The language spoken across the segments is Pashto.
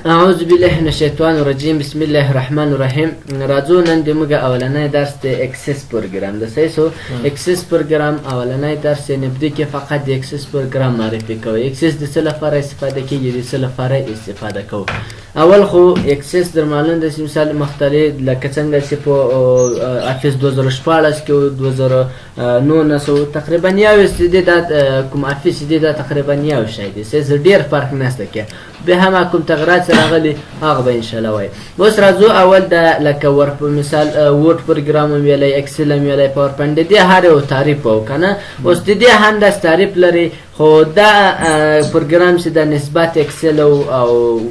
اعوذ بالله من الشیطان الرجیم بسم الله الرحمن الرحیم. راځو نن د موږ اولنی درس د اکسس پروګرام د سیسو اکسس پروګرام اولنی درس نبدي کې فقط د اکسس پروګرام معرفي کوي. اکسس د څه لپاره استفاده کیږي، د څه لپاره استفاده کوو. اول خو اکسس در معلوم د مثال مختلف لکه څنګه چې په افیس 2014 کې 2019 تقریبا یو استدی د کوم افیس دی دا تقریبا یو شی دی، سه ډیر فرق نشته کې به هم کوم تغیرات راغلي هغه به ان شاء الله وای. اوس راځو اول د لکه ورپ مثال ورډ پروګرام ویلای، اکسل ویلای، پاور پوینټ دی هر یو تعریف وکنه. اوس دې هم د تعریف لري، خو دا پروګرام چې د نسبت اکسل او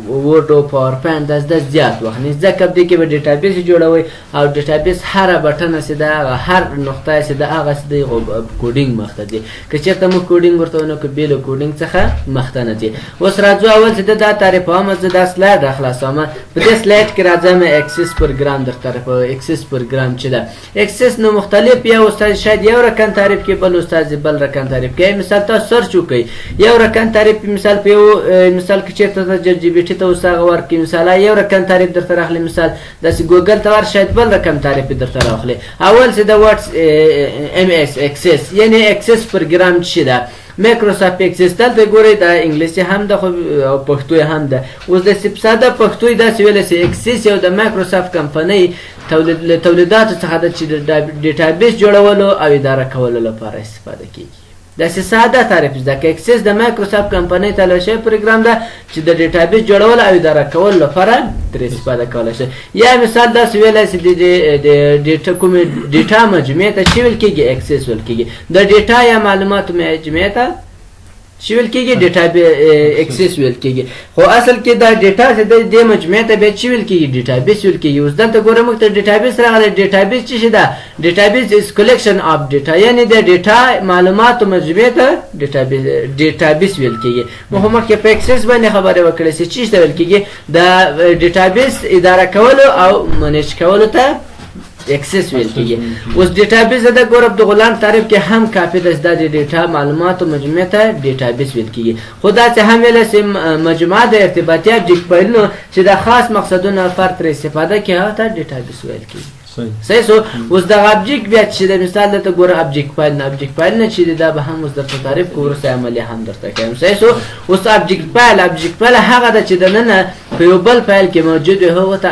ورډ او پاور پوینټ د زیات وخت نه ځکه دې کې به ډیټابیس جوړوي او ډیټابیس هر بټن چې دا هر نقطه چې دا هغه د کوډینګ مخته دي، که چېرته مو کوډینګ ورته ونه کو بیل کوډینګ څخه مخته نه دي. اوس راځو اول چې دا تعریف هم زه دا سلاید راخلاصوم. په دې سلاید کې راځم اکسس پروګرام در طرف. اکسس پروګرام چې دا اکسس نو مختلف یو استاد شاید یو رقم تعریف کې، بل استاد بل رقم تعریف کې. مثال تاسو سرچ وکړئ یو رقم تعریف مثال په یو مثال کې چېرته جی جی بی ټی ته وساغه ورکړي مثال یو رقم تعریف درته راخلي، مثال داسې ګوګل ته ور شاید بل رقم تعریف درته راخلي. اول چې دا واتس ام اس اکسس یعنی اکسس پروګرام چې دا مایکروسافت اکسس دلته ګورئ دا انګلیسي هم ده او پښتو هم ده. اوس د ساده پښتو داسې ویلی چې اکسس یو د مایکروسافت کمپنۍ تولیداتو څخه ده چې د ډیټابیس جوړولو او اداره کولو لپاره استفاده کیږي. داسې ساده تعریف ده که اکسس د مایکروسافت کمپنۍ تلل شوی پروګرام ده چې د ډیټابیس جوړولو او اداره کولو لپاره ترې استفاده کولی شي. یا مثال داسې ویلی چې د کومې ډیټا مجموعې ته چې ویل کېږي اکسس ویل کېږي. د ډیټا یا معلوماتو مجموعې ته چې ویل کېږي ډیټا اکسس ویل کېږي. خو اصل کې دا ډیټا چې د مجموعې ته بیا چې ویل کېږي ډیټابیس ویل کېږي. اوس دلته ګوره موږ ته ډیټابیس راغلی. ډیټابیس چې ده ډیټابیس از کلیکشن اف ډیټا، یعنی د ډیټا معلوماتو مجموعې ته ډیټابیس ویل کېږي. موږ مخکې په اکسس باندې خبرې وکړې چې څه ته ویل کېږي، د ډیټابیس اداره کولو او منیج کولو ته اکسس ویل کېږي. اوس ډیټابیس د ګور عبدالغلام تعریف کې هم کافي ده چې د ډیټا معلوماتو مجموعې ته ډیټابیس ویل کېږي. خو دا چې هم ویله چې مجموعه د ارتباطي ابجکټ فایلونو چې د خاص مقصدونو لپاره ترې استفاده کوي هغه ته ډیټابیس ویل کېږي. صحیح سو. اوس دغه ابجکټ بیا چې د مثال دلته ګوره ابجکټ فایل نه ابجکټ فایل نه چې دا به هم اوس درته تعریف کوو، وروسته عملي هم درته کوم. صحیح سو. اوس ابجکټ فایل هغه ده چې دننه په یو بل فایل کې موجود وي، هغه ته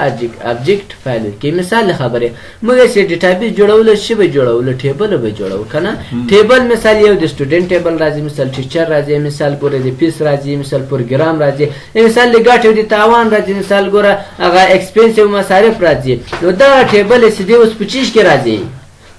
ابجکټ فایل کې. مثال خبرې موږ چې ډیټابیس جوړولو شی به جوړولو ټیبل به جوړو کنه. ټیبل مثال یو د سټوډنټ ټیبل راځي، مثال ټیچر راځي، مثال ګوره د فیس راځي، مثال پروګرام راځي، مثال د ګټې د تاوان راځي، مثال ګوره هغه ایکسپنس او مصارف راځي. نو دا ټیبل چې دی اوس په چیش کې راځي،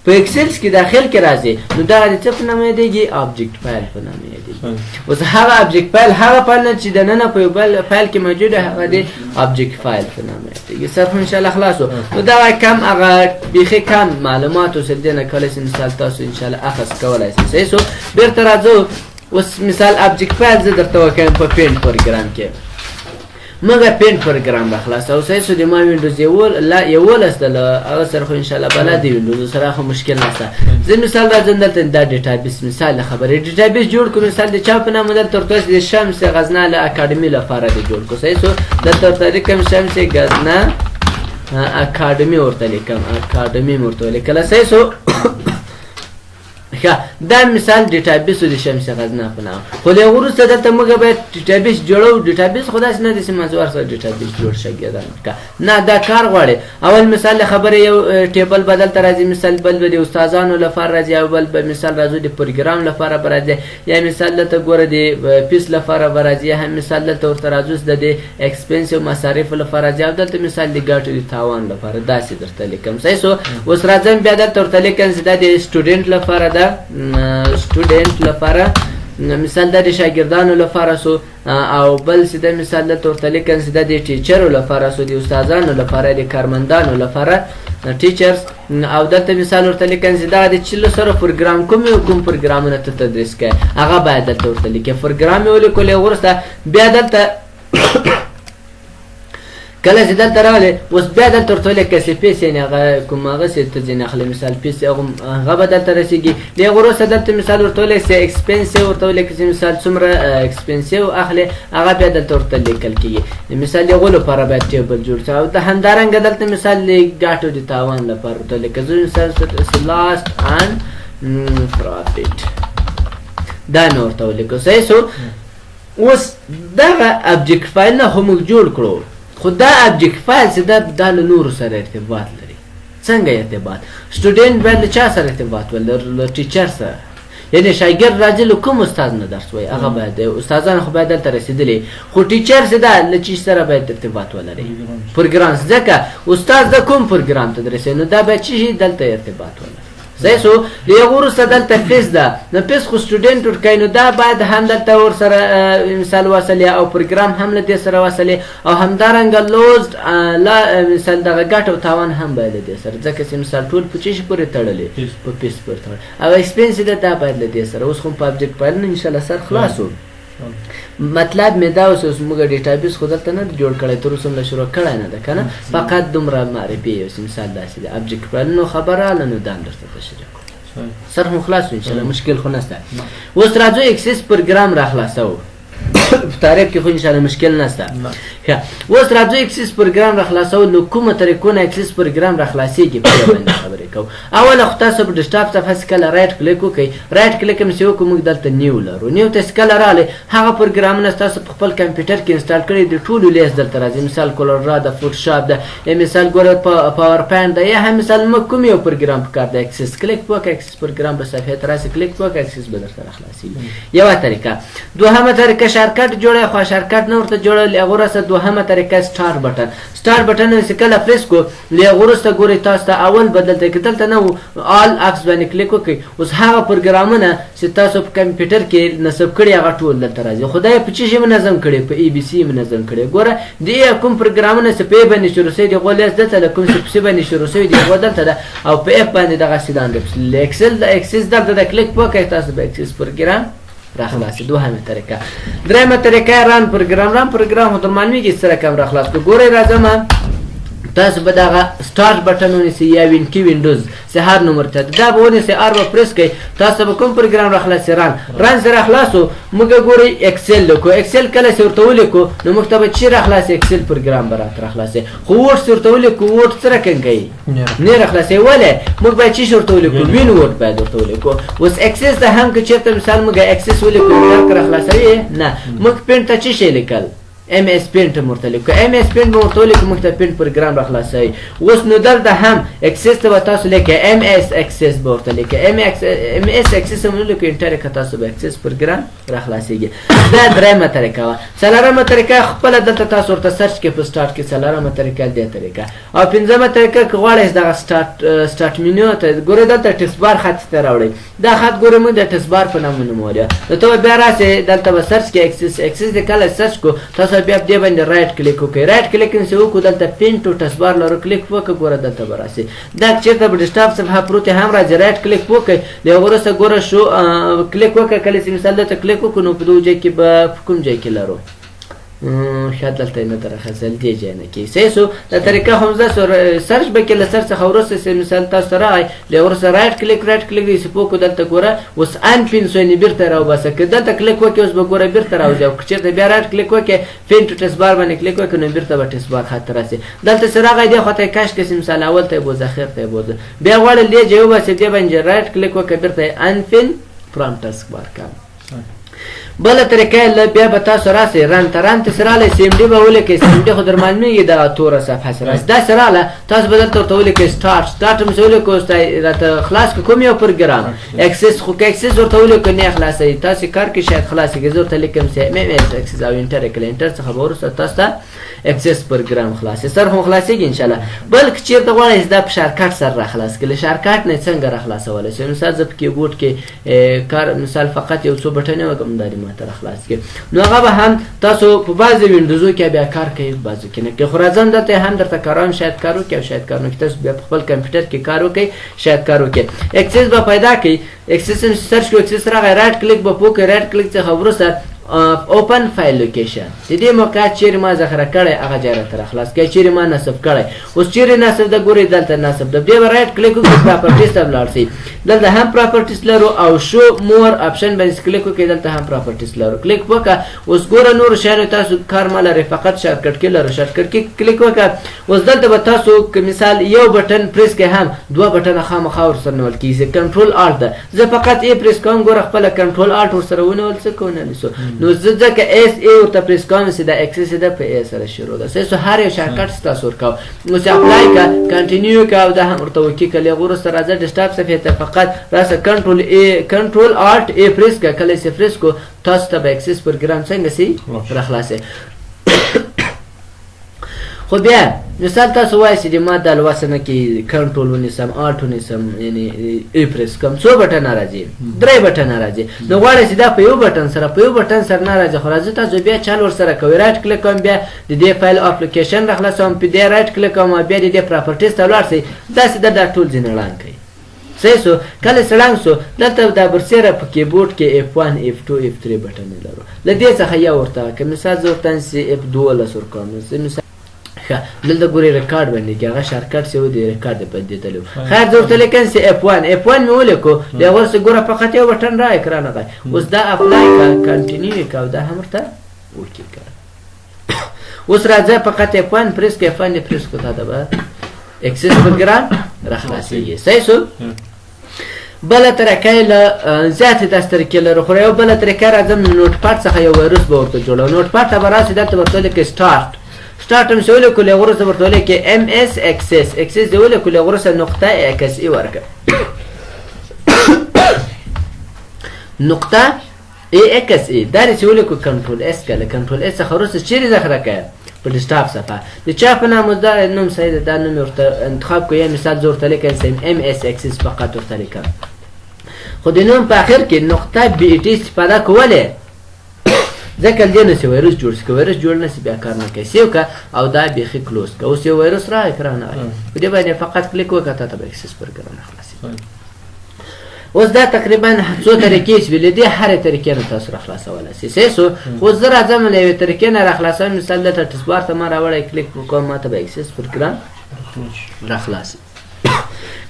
په اکسلس کې داخل کې راځي. نو دا د څه په نامه یادېږي؟ ابجکټ فایل په نامه یادېږي. اوس هغه ابجکټ فایل هغه فایل نه چې دننه په یو بل فایل کې موجود هغه د ابجکټ فایل په نامه یادېږي. صرف ان شاء الله خلاصو. نو دا کم هغه بیخي کم معلومات اوس دې نه کولی شي مثال تاسو ان شاء الله اخذ کولی شئ. صحیح سو. بیرته راځو. اوس مثال ابجکټ فایل زه درته وکړم په پینټ پروګرام کې. موږ پینټ پروګرام راخلاصو. صحیح سو. د ما وینډوز 11 ده هغه سره خو ان شاء الله بلد دی، وینډوز سره خو مشکل نشته. زه مثال راځم دلته دا ډیټابیس مثال خبرې ډیټابیس جوړ کوم. مثال د چا په نامه دلته ورته د شمس غزنه اکاډمي لپاره دی جوړ کو. صحیح سو. دلته ورته لیکم شمس غزنه اکاډمي ورته لیکم، اکاډمي ورته لیکل. صحیح سو. دا مثال ډیټابیس د شمس غزنه په نامه. خو له وروسته دلته موږ باید ډیټابیس جوړو. ډیټابیس خو داسې نه دی چې منځور سره ډیټابیس جوړ شي نه، دا کار غواړي. اول مثال خبره یو ټیبل بدل ته راځي، مثال بل به د استادانو لپاره راځي، او بل به مثال راځي د پروګرام لپاره راځي، یا مثال دلته ګوره د فیس لپاره راځي، یا هم مثال دلته ورته راځي د ایکسپنس او مصارف لپاره راځي، او دلته مثال د ګټو د تاوان لپاره داسې درته لیکم. صحیح سو. اوس راځم بیا دلته ورته لیکم چې دا د سټوډنټ لپاره ده، سټوډنټ لپاره مثال د شاګردانو لپاره سو، او بل چې د مثال د ورته لیکم چې د ټیچرو لپاره سو، د استادانو لپاره، د کارمندانو لپاره ټیچرز، او دلته مثال ورته لیکم چې دا د چلو سره پروګرام کوم پروګرامونه ته تدریس کوي هغه باید دلته ورته لیکي. پروګرام یې ولیکلې وروسته بیا دلته کله چې دلته راغلی اوس بیا دلته ورته ویلی که سپیس یعنې هغه کوم هغه چې ته ځینې اخلي مثال پیس هغه به دلته رسېږي د هغه وروسته دلته مثال ورته ویلی چې اکسپنسیو ورته ویلی چې مثال څومره اکسپنسیو اخلي هغه بیا دلته ورته لیکل کېږي مثال د هغو لپاره باید ټیبل جوړ شي او د همدارنګه دلته مثال د ګټو د تاوان لپاره ورته ویلی که زه مثال لاست and profit دا مې ورته ولیکو صحیح سو اوس دغه ابجکټ فایل نه خو موږ جوړ کړو خو دا ابجکټ فایل چې دا له نورو سره ارتباط لري څنګه ارتباط سټوډنټ باید له چا سره ارتباط ولري له ټیچر سره یعنې شاګرد راځي له کوم استاد نه درس وایي هغه باید استادان خو باید دلته رسېدلي خو ټیچر چې ده له چی سره باید ارتباط ولري پروګرام ځکه استاد د کوم پروګرام ته درسوي نو دا باید چی دلته ارتباط ولري صحیح سو د هغو وروسته دلته فیس ده نو فیس خو سټوډنټ ورکوي نو دا باید هم دلته ورسره مثال وصلې او پروګرام هم له دې سره وصلې او همدارنګه لوزډ مثال دغه ګټ او تاوان هم باید له دې سره ځکه چې مثال ټول په چی شي پورې تړلې په فیس پورې تړلې او ایکسپنس ده دا باید له دې سره اوس خو په ابجکټ فایل نه انشاءالله سر خلاصو مطلب مې دا اوس موږ ډیټابیس خو دلته نه جوړ کړی تر اوسه موږ شروع کړی نه ده که نه فقط دومره معرفي یو مثال داسې دی ابجکټ فایلونو خبره هله نو دا هم درته تشریح کړو سر خو خلاص شو انشاءالله مشکل خو نشته اوس راځو اکسس پروګرام را خلاصوو په تعریف کې خو انشاءالله مشکل نشته ښه اوس راځو اکسس پروګرام را خلاصوو نو کومه طریقو نه اکسس پروګرام را خلاصېږي په دې باندې خبرې کوو اوله خو تاسو په ډیسکټاپ صفحه چې کله رایټ کلیک وکړئ رایټ کلیک هم چې وکړو موږ دلته نیو لرو نیو ته چې کله راغلی هغه پروګرامونه ستاسو په خپل کمپیوټر کې انسټال کړي د ټولو لیست دلته راځي مثال کولورا ده فوټوشاپ ده یا مثال ګوره پاور پوینټ ده یا هم مثال موږ کوم یو پروګرام پکار دی اکسس کلیک وکړئ اکسس پروګرام په صفحې ته راسي کلیک وکړئ اکسس به درته راخلاصېږي یوه طریقه دوهمه طریقه شارکټ جوړوئ خو شارکټ نه ورته جوړوي له هغه وروسته دوهمه طریقه سټار بټن سټار بټن چې کله پریس کړو له هغه وروسته ګورئ تاسو ته اول به دلته کې دلته نه و آل اپس باندې کلیک وکړئ اوس هغه پروګرامونه چې تاسو په کمپیوټر کې نصب کړي هغه ټول دلته راځي خو دا یې په چی شي منظم کړي په ای بي سی منظم کړي ګوره د کوم پروګرامونه چې په ای باندې شروع شوي دي هغو لیست دلته ده کوم چې په سی باندې شروع شوي دي هغو دلته ده او په اف باندې دغسې لاندې اکسل د اکسس دلته ده کلیک وکړئ تاسو به اکسس پروګرام را خلاص دوهمه طریقه درېیمه طریقه ران پروګرام خو در معلومیږي سره کم را خلاص کړو ګورئ راځم تاسو به دغه سټارټ بټن ونیسئ یا وینکي وینډوز چې هر نمبر ته دا به ونیسئ ار به پریس کړئ تاسو به کوم پروګرام را خلاصئ ران سره خلاصو موږ ګورئ اکسل لیکو اکسل کله چې ورته ولیکو نو موږ ته به چی را خلاصئ اکسل پروګرام به راته را خلاصئ خو وورډ چې ورته ولیکو وورډ څه رقم کوي نه را خلاصئ ولې موږ باید چی ورته ولیکو وین وورډ باید ورته ولیکو اوس اکسس ته هم که چېرته مثال موږ اکسس ولیکو ډرک را خلاصوي نه موږ پینټ ته چی شی لیکل ام اس پینټ مرته لیکو ام اس پینټ مرته لیکو موږ ته پینټ پروګرام را خلاصوي اوس نو دلته هم اکسس ته به تاسو لیکئ ام اس اکسس به ورته لیکئ ام اس اکسس هم لیکو انټر که تاسو به اکسس پروګرام را خلاصېږي دا درېیمه طریقه وه څلورمه طریقه خپله دلته تاسو ورته سرچ کړئ په سټارټ کې څلورمه طریقه دې طریقه او پنځمه طریقه که غواړئ دغه سټارټ منیو ته ګورئ دلته ټسبار خط ته راوړئ دا خط ګورئ موږ د ټسبار په نامه نومولی نو ته به بیا راسئ دلته به سرچ کړئ اکسس دې کله سرچ کړو تاسو بیا په دې باندې رایټ کلیک وکړئ رایټ کلیک چې وکړو دلته پین ټو ټسبار لرو کلیک وکړه ګوره دلته به راسي دا چېرته په ډیسکټاپ صفحه پروت هم راځي رایټ کلیک وکړئ د هغه وروسته ګوره شو کلیک وکړه کله چې مثال دلته کلیک وکړو نو په دغه ځای کې به په کوم ځای کې لرو شاید دلته یې نه درخصل دې ځای نه کې صحیح سو دا طریقه هم زه سرچ به کې له سرچ څخه وروسته مثال تاسو ته راغی له هغه وروسته رایټ کلیک دې سپو کو دلته ګوره اوس ان پین سوینې بیرته راوباسه که دلته کلیک وکړې اوس به ګوره بیرته راوځي او که چېرته بیا رایټ کلیک وکړې پین ټو ټسبار باندې کلیک وکړې نو بیرته به ټسبار خط ته راسي دلته چې راغی دې خوا ته یې کش کړي مثال اول ته یې بوځه اخر ته یې بوځه بیا غواړې دې ځای وباسې دې باندې رایټ کلیک وکړه بیرته یې ان پین فرام ټسبار کړه بله طریقه بیا به تاسو راسئ رن ته راغلی سی ام ډي به ولیکئ سی ام ډي خو در معلومیږي دغه توره صفحه چې راسي داسې راغله تاسو به دلته ورته ولیکئ سټارټ هم چې ولیکو راته خلاص کړو کوم یو پروګرام اکسس خو که اکسس ورته ولیکو نه خلاصوي تاسې کار کې شاید خلاصېږي زه ورته لیکم چې ام اس اکسس او انټر یې کړئ انټر څخه به وروسته تاسو ته اکسس پروګرام خلاصي سر هم خلاصېږي انشاءالله بلکې چېرته غواړئ دا په شارکټ سره را خلاص کړئ له شارکټ نه څنګه را خلاصولی شئ مثال زه په کیبورډ کې کار مثال فقط یو څو بټنې وکړم دا دې ماته را خلاص کړي نو هغه به هم تاسو په بعضې وینډوزو کې بیا کار کوي بعضو کې نه کوي خو راځم دلته هم درته کاروم شاید کار وکړي او شاید کار نه وکړي تاسو بیا په خپل کمپیوټر کې کار وکړئ شاید کار وکړي اکسس به پیدا کړئ اکسس سرچ کړو اکسس راغی رایټ کلیک به وکړئ رایټ کلیک څخه وروسته open file location د دې موقع چیرې ما ذخیره کړی هغه ځای راته راخلاص کړئ چیرې ما نصب کړی اوس چیرې نصب ده ګورئ دلته نصب ده بیا به رایټ کلیک وکړئ پراپرټیز ته ولاړ شئ دلته هم پراپرټیز لرو او شو مور آپشن باندې کلیک وکړئ دلته هم پراپرټیز لرو کلیک وکړه اوس ګوره نورو شیانو تاسو کار مه لرئ فقط شارټکټ کې لرو شارټکټ کې کلیک وکړه اوس دلته به تاسو که مثال یو بټن پریس کړئ هم دوه بټنه خامخا ورسره نیول کېږي کنټرول آلټ ده زه فقط ای پریس کوم ګوره خپله کنټرول آلټ ورسره ونیول څه کوو نه نیسو نو زه ځکه ایس ای ورته پریس کوم سیده اکسس ده په ای سره شروع ده ستاسو هر یو شارټکټ ستاسو ورکوم اوس اپلای کړه کنټینیو کړه او دا هم ورته اوکې کړه هغه وروسته راځه ډیسکټاپ صفحې ته فقط راسه کنټرول آلټ ای پریس کړه کله چې پریس کو تاسو ته به اکسس پروګرام څنګه سي راخلاصي خو بیا مثال تاسو وایئ چې ما دا لوسه نه کې کنټرول ونیسم آلټ ونیسم یعنې ای پریس کوم څو بټنه راځي 3 بټنه راځي نو غواړئ چې دا په یو بټن سره نه راځي خو راځي تاسو بیا چل ورسره کوئ رایټ کلیک کوم بیا د دې فایل اپلیکیشن راخلاصوم په دې رایټ کلیک کوم بیا د دې پراپرټیز ته ولاړ شئ داسې دا ټول ځینې وړاندې کوي صحیح سو کله سړنګ سو دلته دا برسېره په کیبورډ کې F1 F2 F3 بټنې لرو له دې څخه یو ورته که مثال زه ورته F12 ورکوم مثال دلته ګورئ ریکارډ باندې کې هغه شارټکټ چې و د ریکارډ د بدلېدلو خیر زه ورته لیکم چې F1 مې ولیکو د هغه وروسته ګوره فقط یو بټن را اکران راغی اوس دا اپلای کړه کنټینیو یې کړه او دا هم ورته اوکې کړه اوس راځه فقط F1 پریس کړه F1 یې پریس کړه دا به اکسس پروګرام راخلاصېږي صحیح سو بله طریقه یې له زیاتې داسې طریقې لرو خو یو بله طریقه راځم نوټ پاډ څخه یو وایروس به ورته جوړوو نوټ پاډ ته به راسئ دلته به ورته ولیکئ سټارټ هم چې ولیکو له هغه وروسته ورته ولیکئ MS اکسس دې ولیکو له هغه وروسته نقطه XE ورکړه نقطه XE دا چې ولیکو کنټرول S کړه کنټرول S څخه وروسته چیرې ذخیره کړه په ډیسکټاپ صفحه د چا په نام دا نوم صحیح ده دا نوم ورته انتخاب کړئ مثال زه ورته لیکم MS اکسس فقط ورته لیکم خو د نوم په اخر کې نقطه BT استفاده کولې ځکه دې نه چې وایروس جوړ شي که وایروس جوړ نه شي بیا کار نه کوي سیو کړه او دا بیخي کلوز کړه اوس یو وایروس را اکران راغی په دې باندې فقط کلیک وکړه تا ته به اکسس پروګرام راخلاصي اوس دا تقریبا څو طریقې شوې له دې هرې طریقې نه تاسو راخلاصولی شئ صحیح سو اوس زه راځم له یوې طریقې نه راخلاصوم مثال دلته ټسبار ته ما راوړی کلیک وکړم ما ته به اکسس پروګرام راخلاصي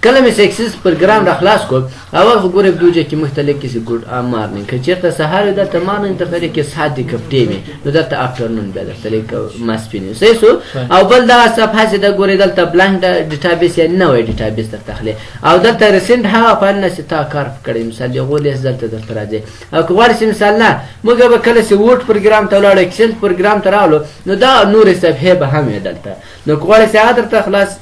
کله مې اکسس پروګرام راخلاص کړ اول خو ګورئ دوجه کې مختلف کې ګډ مارنینګ که چېرته سهار وي دلته مارنینګ درته لیکي ساعت دی کفټې وي نو دلته افټرنون بیا درته لیکي ماسپین وي صحیح سو او بل دغه صفحه چې ده ګورئ دلته بلانک ډیټابیس یا نوی ډیټابیس درته اخلي او دلته ریسنټ هغه فایلونه چې تا کار کړی مثال د هغو لیست دلته درته راځي او که غواړئ چې مثال نه موږ به کله چې ووډ پروګرام ته ولاړو اکسل پروګرام ته راغلو نو دا نورې صفحې به هم وي دلته نو که غواړئ چې هغه درته خلاص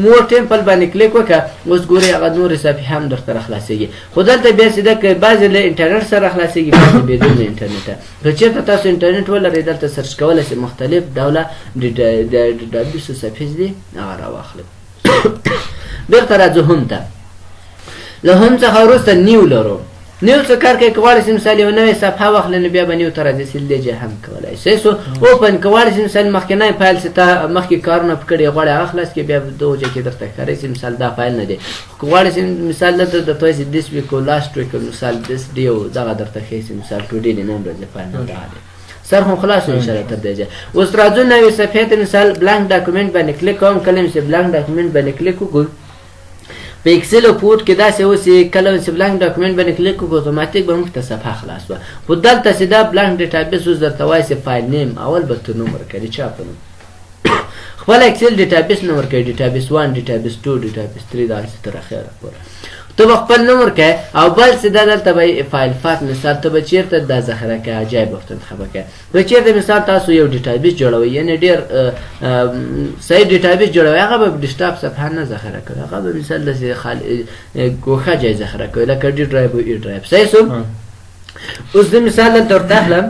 مور ټیمپل باندې کلیک وکړه اوس ګورئ هغه نورې صفحې هم درته راخلاصېږي خو دلته بیا چې ده که بعضې له انټرنټ سره راخلاصېږي بعضې بدون له انټرنټه که چېرته تاسو انټرنټ ولرئ دلته سرچ کولی شئ مختلف ډوله ډیټابیسو صفحې دي هغه راواخلئ بېرته راځو هم ته له هم څخه وروسته نیو لرو نیو څه کار کوي که غواړئ چې مثال یو نوې صفحه واخلئ نو بیا به نیو ته راځئ سیلېجه هم کولی صحیح سو اوپن که غواړئ چې مثال مخکینی فایل چې تا مخکې کارونه په کړي غواړئ هغه خلاص کړي بیا دغه ځای کې درته ښکاري چې مثال دا فایل نه دی که غواړئ چې مثال دلته درته وایي چې دس ویک او لاست ویک مثال دس ډے او دغه درته ښیي چې مثال ټوډے د نن ورځې فایل نه دغه دی سر هم خلاص و انشاءالله تر دې ځای اوس راځو نوې صفحې ته مثال بلانک ډاکومنټ باندې کلیک کوم کله چې بلانک ډاکومنټ باندې کلیک وکړو په ایکسل او پورټ کې داسې اوس کله چې بلانک ډاکومنټ باندې کلیک وکړو اتوماتیک به موږ ته صفحه خلاص وه خو دلته چې دا بلانک ډیټابیس اوس درته وایي چې فایل نیم اول به ته نوم ورکوي چا په نوم خپل ایکسل ډیټابیس نوم ورکوي ډیټابیس 1 ډیټابیس 2 ډیټابیس 3 داسې تر اخره پورې ته به خپل نوم ورکوې او بل څه دا دلته به فایل فات مثال ته به چېرته دا ذخیره کوې عجایب ورته انتخابه کوې که چېرته مثال تاسو یو ډیټابیس جوړوئ یعنې ډېر صحیح ډیټابیس جوړوئ هغه به ډیسکټاپ صفحه نه ذخیره کوئ هغه به مثال داسې ګوښه ځای ذخیره کوئ لکه ډي ډرایو او ای ډرایو صحیح شو اوس د مثال دلته ورته اخلم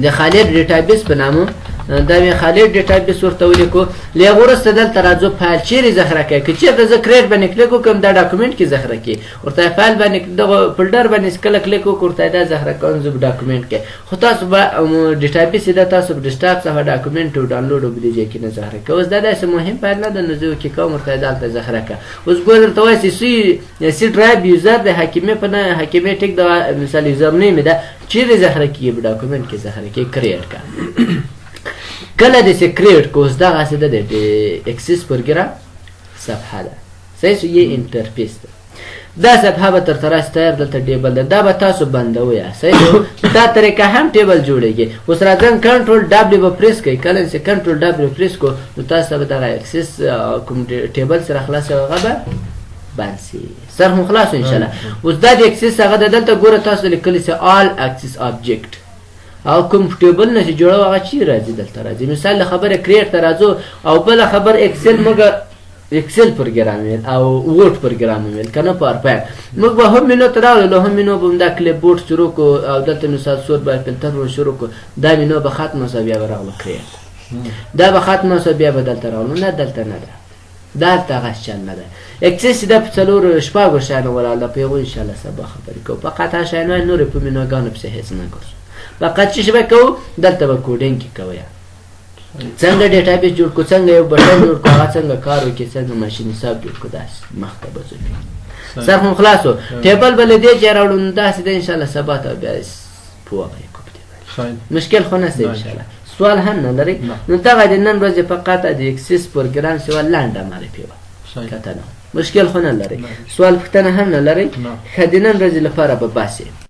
د خالد ډیټابیس په نامه دا مې خالي ډیټابیس ورته ولیکو. له هغه وروسته دلته راځو فایل چیرې ذخیره کوي. که چېرته زه کریټ باندې کلیک وکړم دا ډاکومنټ کې ذخیره کوي. ورته فایل باندې دغه فولډر باندې کله کلیک وکړو ورته دا ذخیره کوم زه ډاکومنټ کې. خو تاسو به ډیټابیس دا تاسو په ډیسکټاپ څخه ډاکومنټ ډاونلوډ او بلې ځای کې نه ذخیره کوي. اوس دا داسې مهم فایل نه ده نو زه کې کوم ورته دلته ذخیره کوه. اوس ګوره درته وایي سی ډرایو یوزر د حکیمې په نه حکیمې ټیک د مثال یوزر نیم ده چیرې ذخیره کیږي په ډاکومنټ کې ذخیره کیږي کریټ کا. کله دې کریټ کو اوس دغه څه ده د اکسس پروګرام صفحه ده. صحیح یې انټرفیس ده. دا صفحه به تر ترڅ تیار دلته ټیبل ده دا به تاسو بندوي. صحیح دا طریقه هم ټیبل جوړیږي. اوس راځم کنټرول دبلیو به پریس کوي. کله چې کنټرول دبلیو پریس کو نو تاسو به دغه اکسس کوم ټیبل سره خلاص هغه به بند شي. سر هم خلاص ان شاء الله. اوس دا د اکسس هغه دلته ګوره تاسو لیکلی چې آل اکسس آبجیکټ او کوم ټیبل نه چې جوړو هغه چی راځي دلته راځي. مثال خبره کریټ ته راځو او بل خبر اکسل مګر اکسل پروګرام ویل او ورډ پروګرام ویل کنه پاورپوینټ موږ به هم منو تراو هم منو به دا کلیپ بورډ شروع کو او دلته مثال سور به فلټر ور شروع کو دا منو به ختمه سو بیا راغله کریټ دا به ختمه سو بیا بدل تراو نه دلته نه ده دا تاغه شان نه ده. اکسس د په څلور شپږ شانه ولاله په یو ان شاء الله سبا خبرې کو. فقط شانه نور په منو غانو په هیڅ نه کوس. فقط چې شبه کو دلته به کوډینګ کوي. څنګه ډیټابیس جوړ کو څنګه یو بټن جوړ کو هغه څنګه کار وکړي څنګه ماشین حساب جوړ کو داس مخته بزوي. سر هم خلاصو ټیبل بل دې چې راوړون داس دې ان شاء الله سبا ته بیا پوهه کو مشکل خو نه ان شاء الله. سوال هم نه لري نو دغه د نن ورځې فقط د اکسس پروګرام سوال لاندې معرفي و کته نه مشکل خو نه لري. سوال پوښتنه هم نه لري. خدینن ورځې لپاره به باسي.